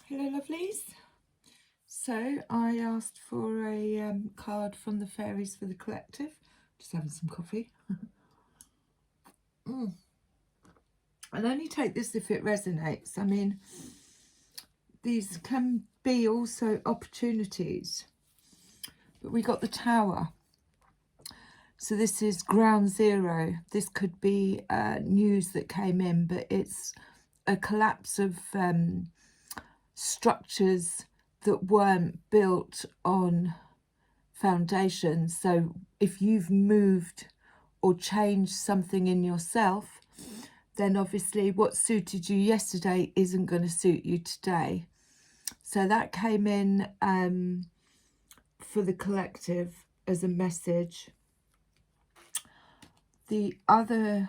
Hello lovelies. So I asked for a card from the fairies for the collective. Just having some coffee. I'll only take this if it resonates. I mean, these can be also opportunities. But we got the Tower. So this is ground zero. This could be news that came in, but it's a collapse of structures that weren't built on foundations. So if you've moved or changed something in yourself, then obviously what suited you yesterday isn't going to suit you today. So that came in for the collective as a message. The other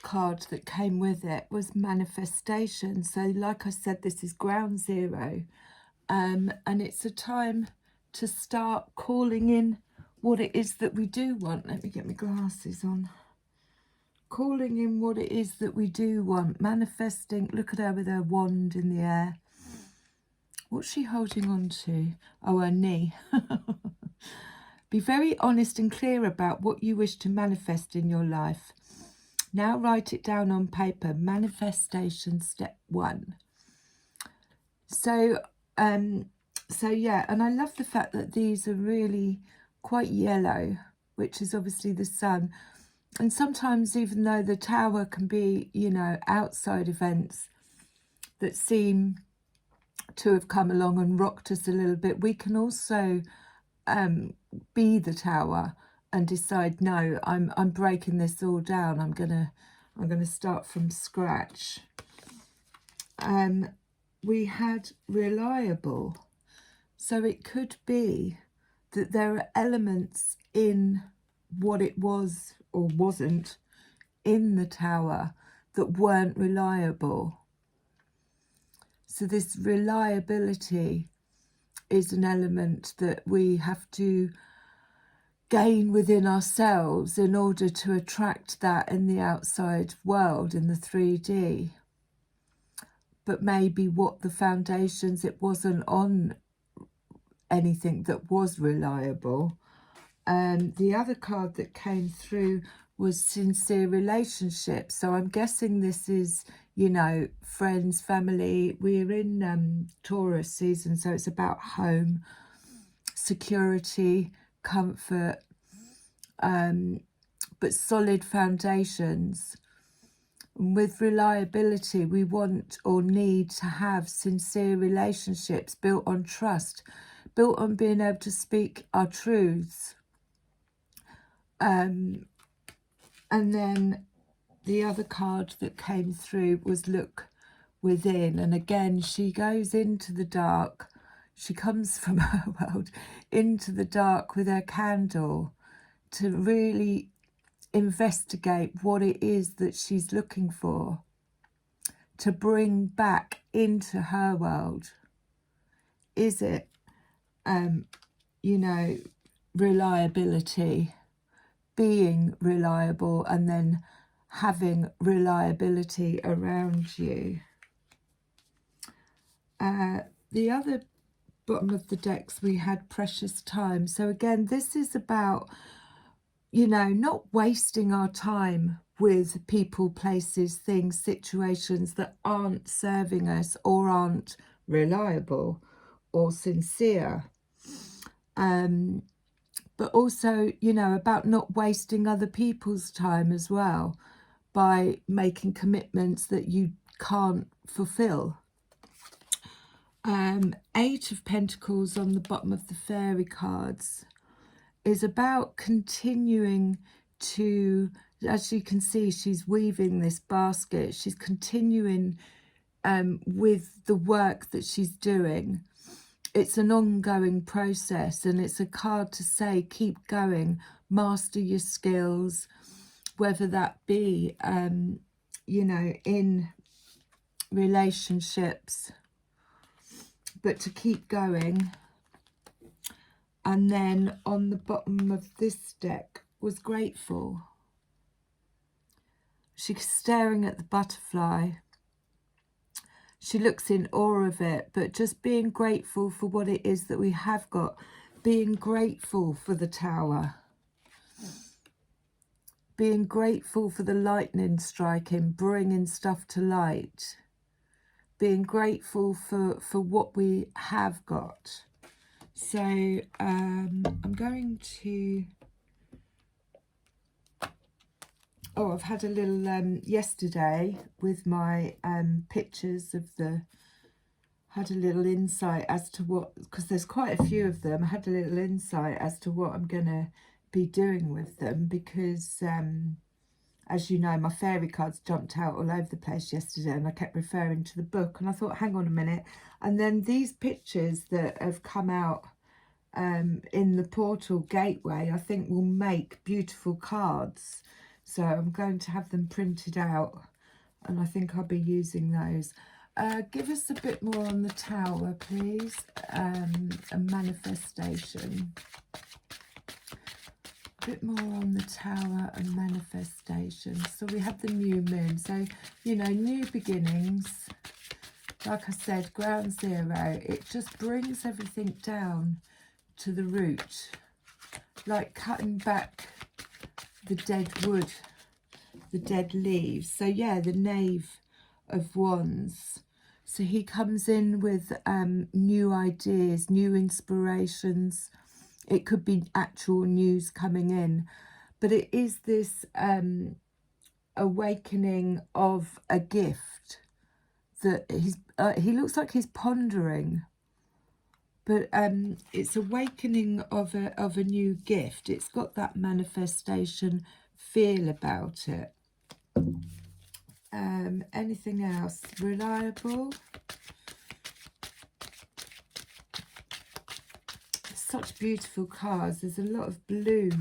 card that came with it was manifestation. So like I said, this is ground zero, and it's a time to start calling in what it is that we do want. Let me get my glasses on. Calling in what it is that we do want. Manifesting. Look at her with her wand in the air. What's she holding on to? Oh, her knee. Be very honest and clear about what you wish to manifest in your life. Now write it down on paper. Manifestation step 1. So yeah, and I love the fact that these are really quite yellow, which is obviously the sun. And sometimes, even though the Tower can be, you know, outside events that seem to have come along and rocked us a little bit, we can also be the Tower and decide, no, I'm breaking this all down. I'm gonna start from scratch. We had reliable. So it could be that there are elements in what it was or wasn't in the Tower that weren't reliable. So this reliability is an element that we have to gain within ourselves in order to attract that in the outside world, in the 3D. But maybe what the foundations, it wasn't on anything that was reliable. And the other card that came through was sincere relationships. So I'm guessing this is, you know, friends, family. We're in Taurus season, so it's about home, security, comfort, but solid foundations. And with reliability, we want or need to have sincere relationships built on trust, built on being able to speak our truths. And then the other card that came through was look within. And again, she goes into the dark. She comes from her world into the dark with her candle to really investigate what it is that she's looking for, to bring back into her world. Is it, you know, reliability, being reliable, and then having reliability around you? The other bottom of the decks, we had precious time. So again, this is about, you know, not wasting our time with people, places, things, situations that aren't serving us or aren't reliable or sincere. But also, you know, about not wasting other people's time as well by making commitments that you can't fulfill. 8 of Pentacles on the bottom of the fairy cards is about continuing to, as you can see, she's weaving this basket. She's continuing with the work that she's doing. It's an ongoing process, and it's a card to say, keep going, master your skills, whether that be, you know, in relationships, but to keep going. And then on the bottom of this deck was grateful. She's staring at the butterfly. she looks in awe of it, but just being grateful for what it is that we have got, being grateful for the tower, being grateful for the lightning striking, bringing stuff to light, being grateful for what we have got. So I'm going to, I've had a little yesterday with my pictures of the, had a little insight as to what, because there's quite a few of them, I had a little insight as to what I'm going to be doing with them, because as you know, my fairy cards jumped out all over the place yesterday and I kept referring to the book, and I thought, hang on a minute. And then these pictures that have come out in the portal gateway, I think will make beautiful cards. So I'm going to have them printed out, and I think I'll be using those. Give us a bit more on the tower, please. A manifestation. A bit more on the tower and manifestation. So we have the new moon. So, you know, new beginnings. Like I said, ground zero. It just brings everything down to the root. Like cutting back the dead wood, the dead leaves. So yeah, the Knave of Wands. So he comes in with new ideas, new inspirations. It could be actual news coming in, but it is this awakening of a gift that he looks like he's pondering, but it's awakening of a new gift. It's got that manifestation feel about it. Anything else? Reliable. Such beautiful cards. There's a lot of blue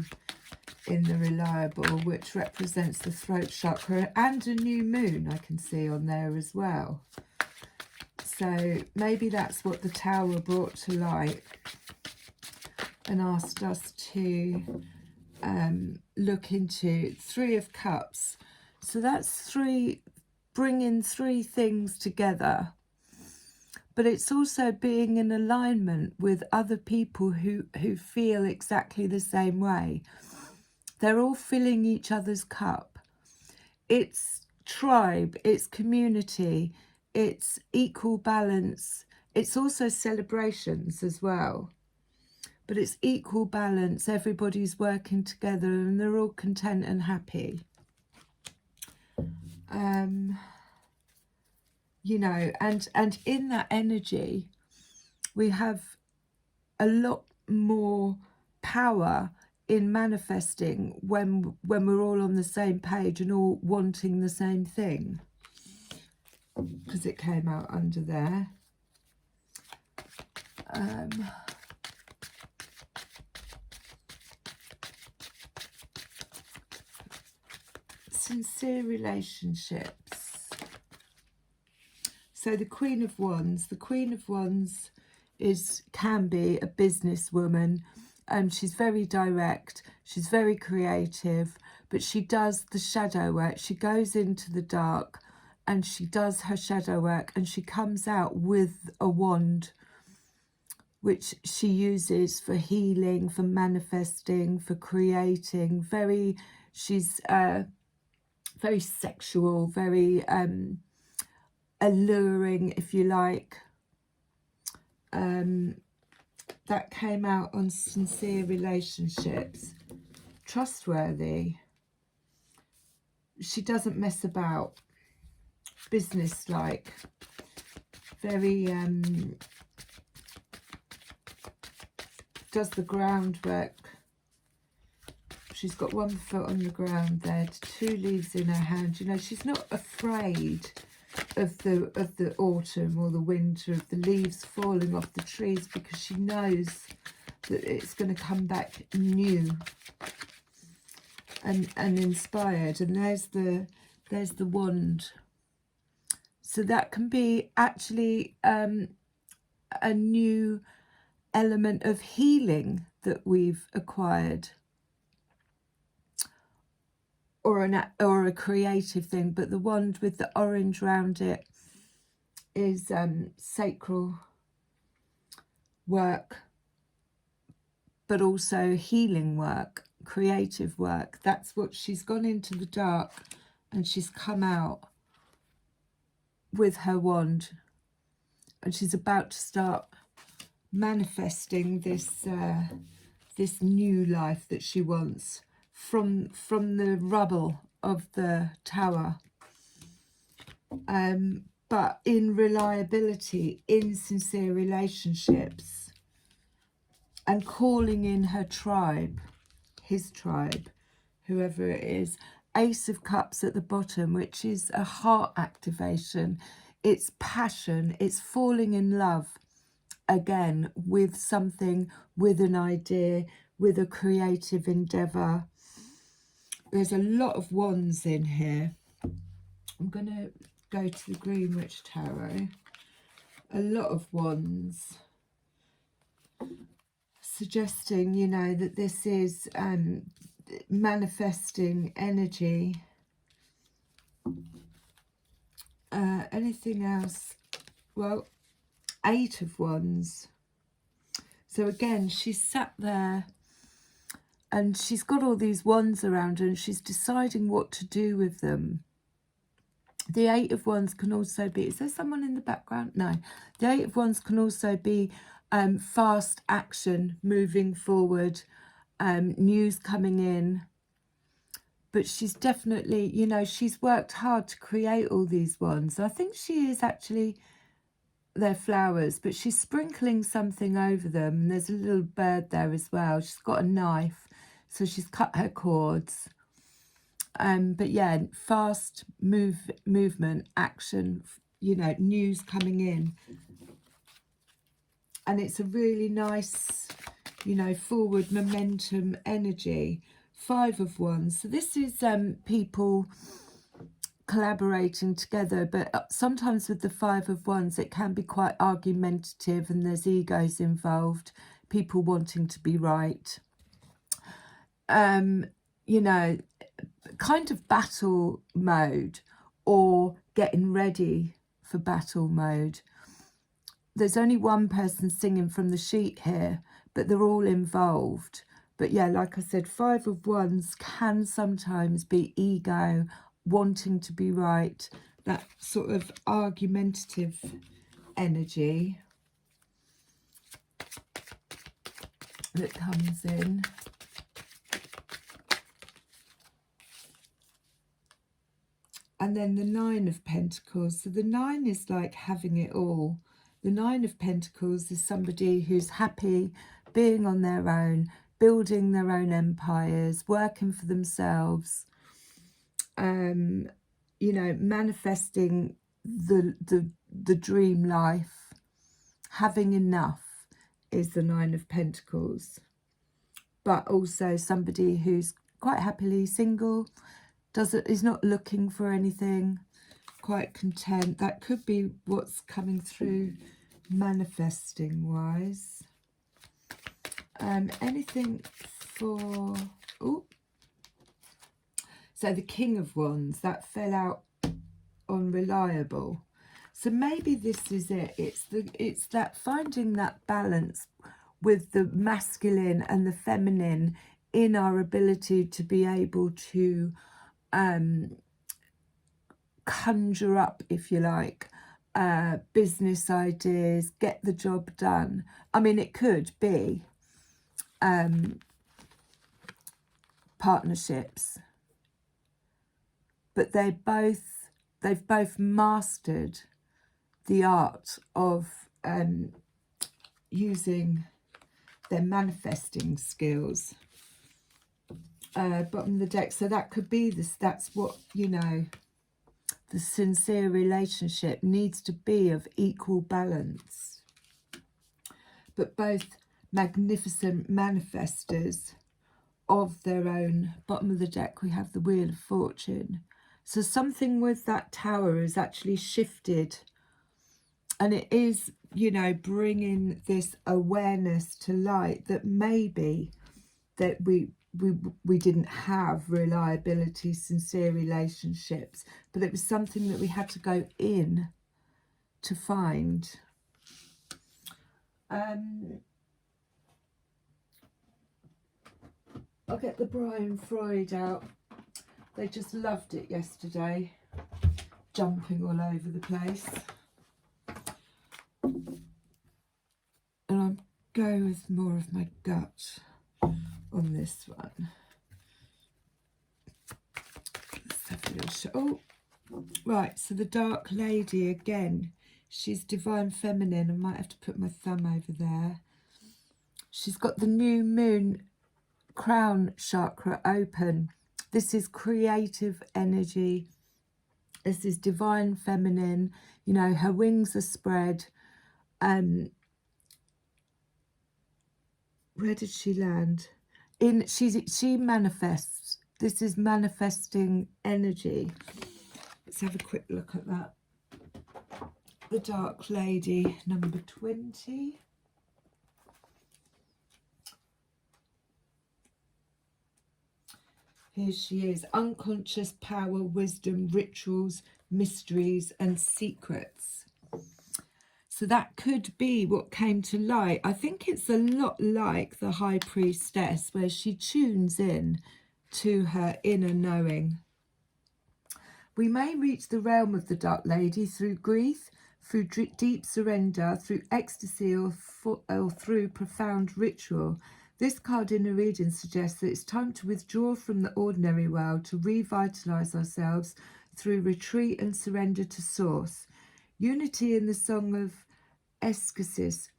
in the reliable, which represents the throat chakra, and a new moon I can see on there as well. So maybe that's what the tower brought to light and asked us to look into. Three of Cups. So that's three, bringing three things together. But it's also being in alignment with other people who feel exactly the same way. They're all filling each other's cup. It's tribe, it's community, it's equal balance. It's also celebrations as well. But it's equal balance. Everybody's working together and they're all content and happy. You know, and in that energy, we have a lot more power in manifesting when we're all on the same page and all wanting the same thing, because it came out under there. Sincere relationships. So the Queen of Wands. The Queen of Wands can be a businesswoman. She's very direct. She's very creative, but she does the shadow work. She goes into the dark and she does her shadow work, and she comes out with a wand, which she uses for healing, for manifesting, for creating. She's very sexual, very alluring, if you like. That came out on sincere relationships. Trustworthy. She doesn't mess about. Business-like. Very does the groundwork. She's got one foot on the ground there, two leaves in her hand. You know, she's not afraid of the autumn or the winter, of the leaves falling off the trees, because she knows that it's going to come back new and inspired. And there's the wand. So that can be actually a new element of healing that we've acquired, or a creative thing. But the wand with the orange round it is sacral work, but also healing work, creative work. That's what she's gone into the dark, and she's come out with her wand, and she's about to start manifesting this this new life that she wants from the rubble of the tower, but in reliability, in sincere relationships, and calling in her tribe, his tribe, whoever it is. Ace of Cups at the bottom, which is a heart activation. It's passion, it's falling in love again with something, with an idea, with a creative endeavour. There's a lot of wands in here. I'm going to go to the Green Witch Tarot. A lot of wands, suggesting, you know, that this is manifesting energy. Anything else? Well, 8 of Wands. So again, she's sat there and she's got all these wands around her and she's deciding what to do with them. The 8 of Wands can also be, is there someone in the background? No. The 8 of Wands can also be fast action, moving forward, news coming in. But she's definitely, you know, she's worked hard to create all these wands. I think she is actually, they're flowers, but she's sprinkling something over them. There's a little bird there as well. She's got a knife, so she's cut her cords. But yeah, fast movement, action, you know, news coming in. And it's a really nice, you know, forward momentum energy. 5 of Wands. So this is people collaborating together, but sometimes with the 5 of Wands it can be quite argumentative and there's egos involved, people wanting to be right. You know, kind of battle mode or getting ready for battle mode. There's only one person singing from the sheet here, but they're all involved. But yeah, like I said, 5 of Wands can sometimes be ego, wanting to be right, that sort of argumentative energy that comes in. And then the 9 of Pentacles. So the 9 is like having it all. The 9 of Pentacles is somebody who's happy being on their own, building their own empires, working for themselves, you know, manifesting the dream life. Having enough is the 9 of Pentacles. But also somebody who's quite happily single, is not looking for anything, quite content. That could be what's coming through manifesting wise. Anything for, oh, so the King of Wands, that fell out on reliable. So maybe this is it. It's that finding that balance with the masculine and the feminine in our ability to be able to conjure up, if you like, business ideas, get the job done. I mean, it could be partnerships, but they've both mastered the art of using their manifesting skills. Bottom of the deck, so that could be this. That's what, you know, the sincere relationship needs to be, of equal balance, but both magnificent manifestors of their own. Bottom of the deck, we have the Wheel of Fortune. So something with that Tower is actually shifted, and it is, you know, bringing this awareness to light that maybe that we didn't have reliability, sincere relationships, but it was something that we had to go in to find. I'll get the Brian Freud out. They just loved it yesterday, jumping all over the place. And I'm going with more of my gut on this one. Let's have a little oh, right, so the Dark Lady again. She's Divine Feminine. I might have to put my thumb over there. She's got the new moon crown chakra open. This is creative energy. This is Divine Feminine. You know, her wings are spread. Where did she land? She manifests. This is manifesting energy. Let's have a quick look at that. The Dark Lady, number 20. Here she is. Unconscious power, wisdom, rituals, mysteries and secrets. So that could be what came to light. I think it's a lot like the High Priestess, where she tunes in to her inner knowing. We may reach the realm of the Dark Lady through grief, through deep surrender, through ecstasy, or through profound ritual. This card in a reading suggests that it's time to withdraw from the ordinary world, to revitalise ourselves through retreat and surrender to Source. Unity in the Song of Eschasis.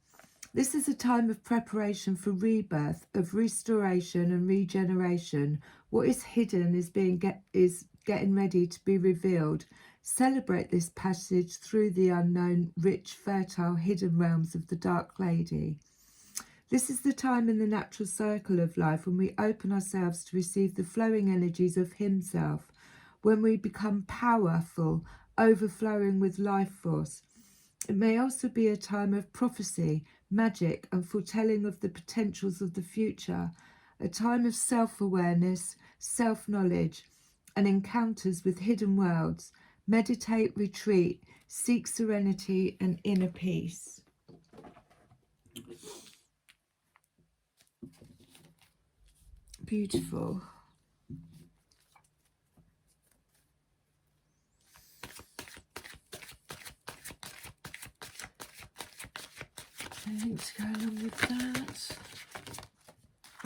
This is a time of preparation for rebirth, of restoration and regeneration. What is hidden is getting ready to be revealed. Celebrate this passage through the unknown, rich, fertile, hidden realms of the Dark Lady. This is the time in the natural cycle of life when we open ourselves to receive the flowing energies of Himself, when we become powerful, overflowing with life force. It may also be a time of prophecy, magic, and foretelling of the potentials of the future, a time of self-awareness, self-knowledge, and encounters with hidden worlds. Meditate, retreat, seek serenity and inner peace. Beautiful. Anything to go along with that?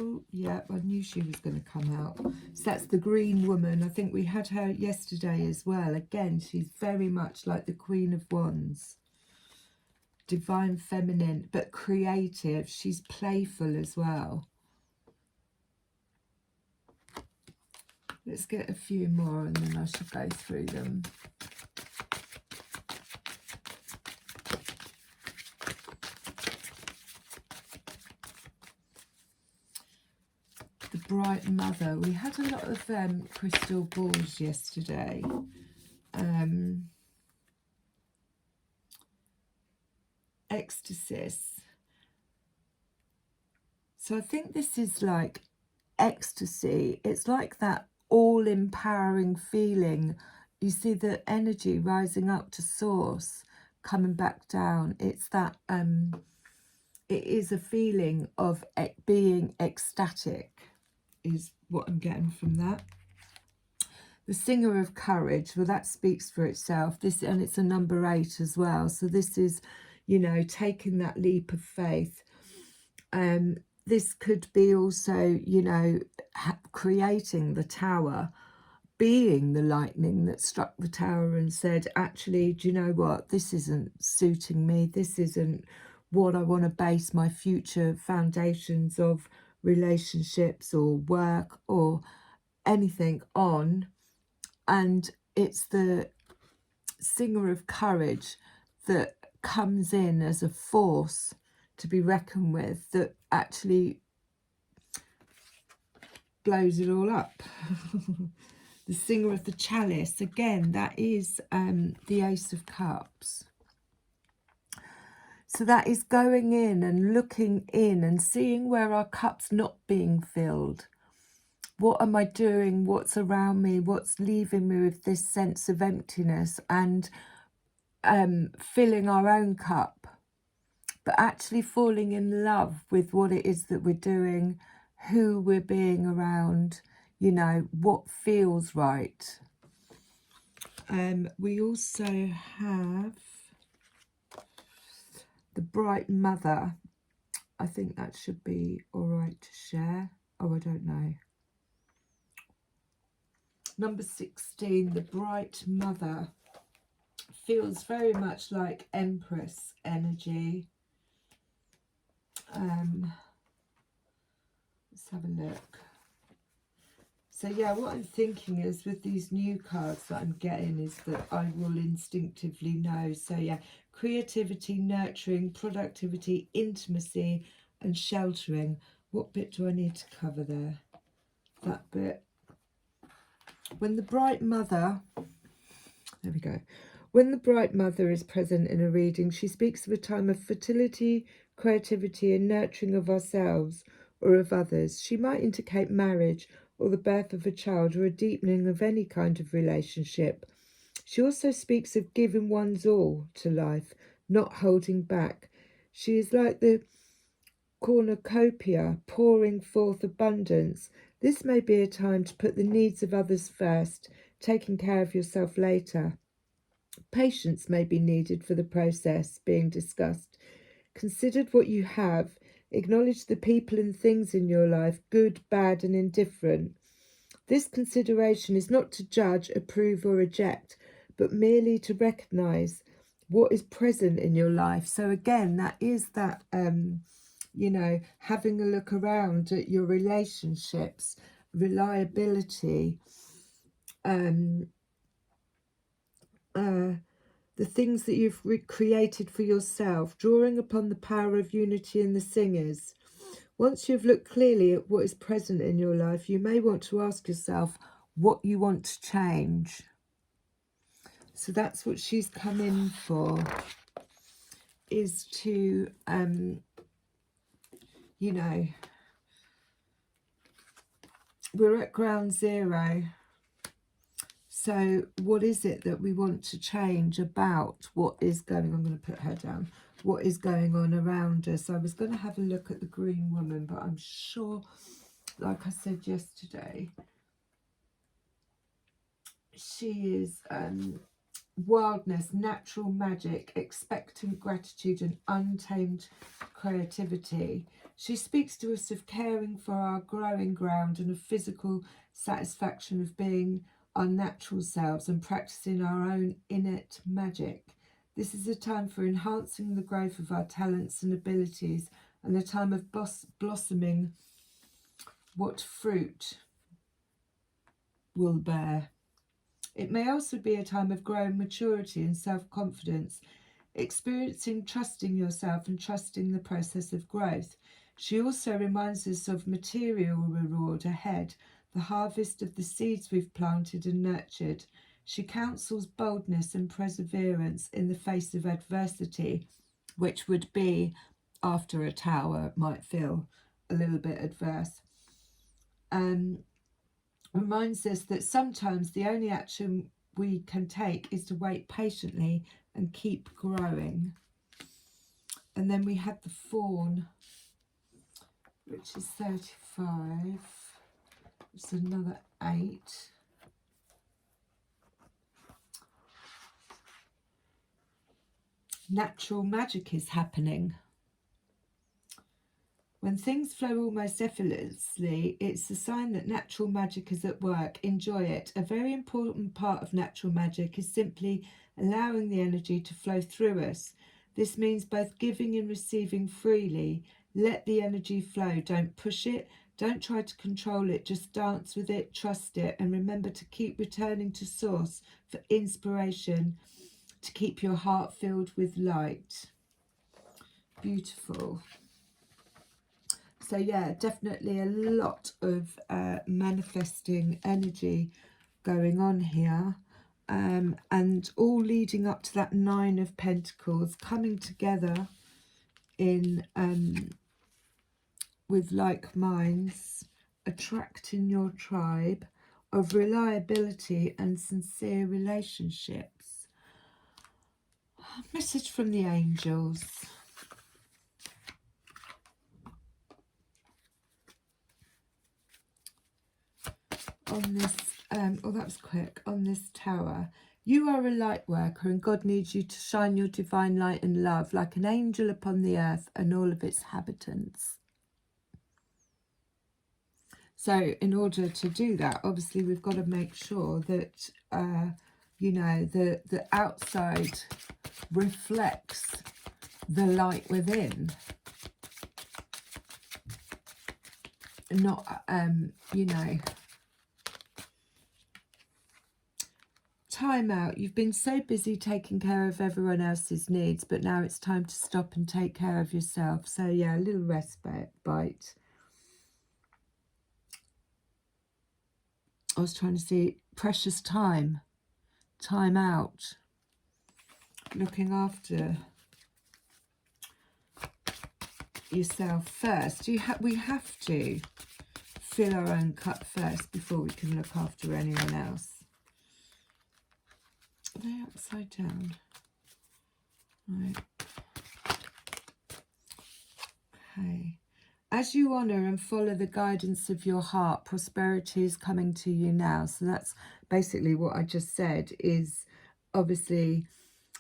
Oh, yeah, I knew she was going to come out. So that's the Green Woman. I think we had her yesterday as well. Again, she's very much like the Queen of Wands. Divine Feminine, but creative. She's playful as well. Let's get a few more and then I shall go through them. The Bright Mother. We had a lot of crystal balls yesterday. Ecstasy. So I think this is like ecstasy. It's like that all-empowering feeling. You see the energy rising up to Source, coming back down. It's that, it is a feeling of being ecstatic, is what I'm getting from that. The Singer of Courage, well, that speaks for itself. This, and it's a number 8 as well. So this is, you know, taking that leap of faith. This could be also, you know, creating the tower, being the lightning that struck the tower and said, actually, do you know what? This isn't suiting me. This isn't what I want to base my future foundations of relationships or work or anything on. And it's the Singer of Courage that comes in as a force to be reckoned with, that actually blows it all up. The Singer of the Chalice, again, that is the Ace of Cups. So that is going in and looking in and seeing where our cup's not being filled. What am I doing? What's around me? What's leaving me with this sense of emptiness? And filling our own cup, but actually falling in love with what it is that we're doing, who we're being around, you know, what feels right. We also have the Bright Mother. I think that should be all right to share. Oh, I don't know. Number 16, the Bright Mother. Feels very much like Empress energy. Let's have a look. So yeah, what I'm thinking is with these new cards that I'm getting is that I will instinctively know. So yeah, creativity, nurturing, productivity, intimacy and sheltering. What bit do I need to cover there? That bit. When the Bright Mother, there we go. When the Bright Mother is present in a reading, she speaks of a time of fertility, creativity and nurturing of ourselves or of others. She might indicate marriage or the birth of a child or a deepening of any kind of relationship. She also speaks of giving one's all to life, not holding back. She is like the cornucopia, pouring forth abundance. This may be a time to put the needs of others first, taking care of yourself later. Patience may be needed for the process being discussed. Consider what you have. Acknowledge the people and things in your life, good, bad, and indifferent. This consideration is not to judge, approve, or reject, but merely to recognise what is present in your life. So again, that is that, you know, having a look around at your relationships, reliability, the things that you've created for yourself, drawing upon the power of unity in the singers. Once you've looked clearly at what is present in your life, you may want to ask yourself what you want to change. So that's what she's come in for, is to, you know, we're at ground zero. So what is it that we want to change about what is going on? I'm going to put her down. What is going on around us? I was going to have a look at the Green Woman, but I'm sure, like I said yesterday, she is wildness, natural magic, expectant gratitude and untamed creativity. She speaks to us of caring for our growing ground and of physical satisfaction of being our natural selves and practicing our own innate magic. This is a time for enhancing the growth of our talents and abilities and a time of blossoming what fruit will bear. It may also be a time of growing maturity and self-confidence, experiencing trusting yourself and trusting the process of growth. She also reminds us of material reward ahead, the harvest of the seeds we've planted and nurtured. She counsels boldness and perseverance in the face of adversity, which would be after a tower might feel a little bit adverse. Reminds us that sometimes the only action we can take is to wait patiently and keep growing. And then we had the Fawn, which is 35. It's another 8. Natural magic is happening. When things flow almost effortlessly, it's a sign that natural magic is at work. Enjoy it. A very important part of natural magic is simply allowing the energy to flow through us. This means both giving and receiving freely. Let the energy flow. Don't push it. Don't try to control it. Just dance with it, trust it, and remember to keep returning to source for inspiration, to keep your heart filled with light. Beautiful. So yeah, definitely a lot of manifesting energy going on here, and all leading up to that 9 of Pentacles coming together in with like minds, attracting your tribe of reliability and sincere relationships. Message from the angels. On this, oh, that was quick. On this tower, you are a light worker, and God needs you to shine your divine light and love like an angel upon the earth and all of its inhabitants. So in order to do that, obviously we've got to make sure that you know, the outside reflects the light within, not you know. Time out. You've been so busy taking care of everyone else's needs, but now it's time to stop and take care of yourself. So yeah, a little respite. I was trying to see precious time out, looking after yourself first. We have to fill our own cup first before we can look after anyone else. Are they upside down? Right. Okay. As you honour and follow the guidance of your heart, prosperity is coming to you now. So that's basically what I just said, is obviously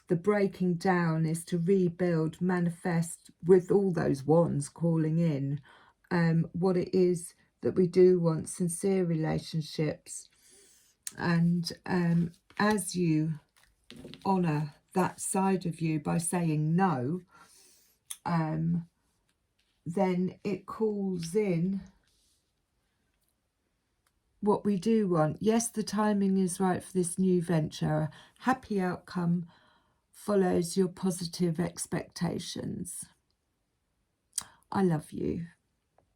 the breaking down is to rebuild, manifest with all those wands calling in what it is that we do want, sincere relationships. And as you honour that side of you by saying no, then it calls in what we do want. Yes, the timing is right for this new venture. A happy outcome follows your positive expectations. I love you.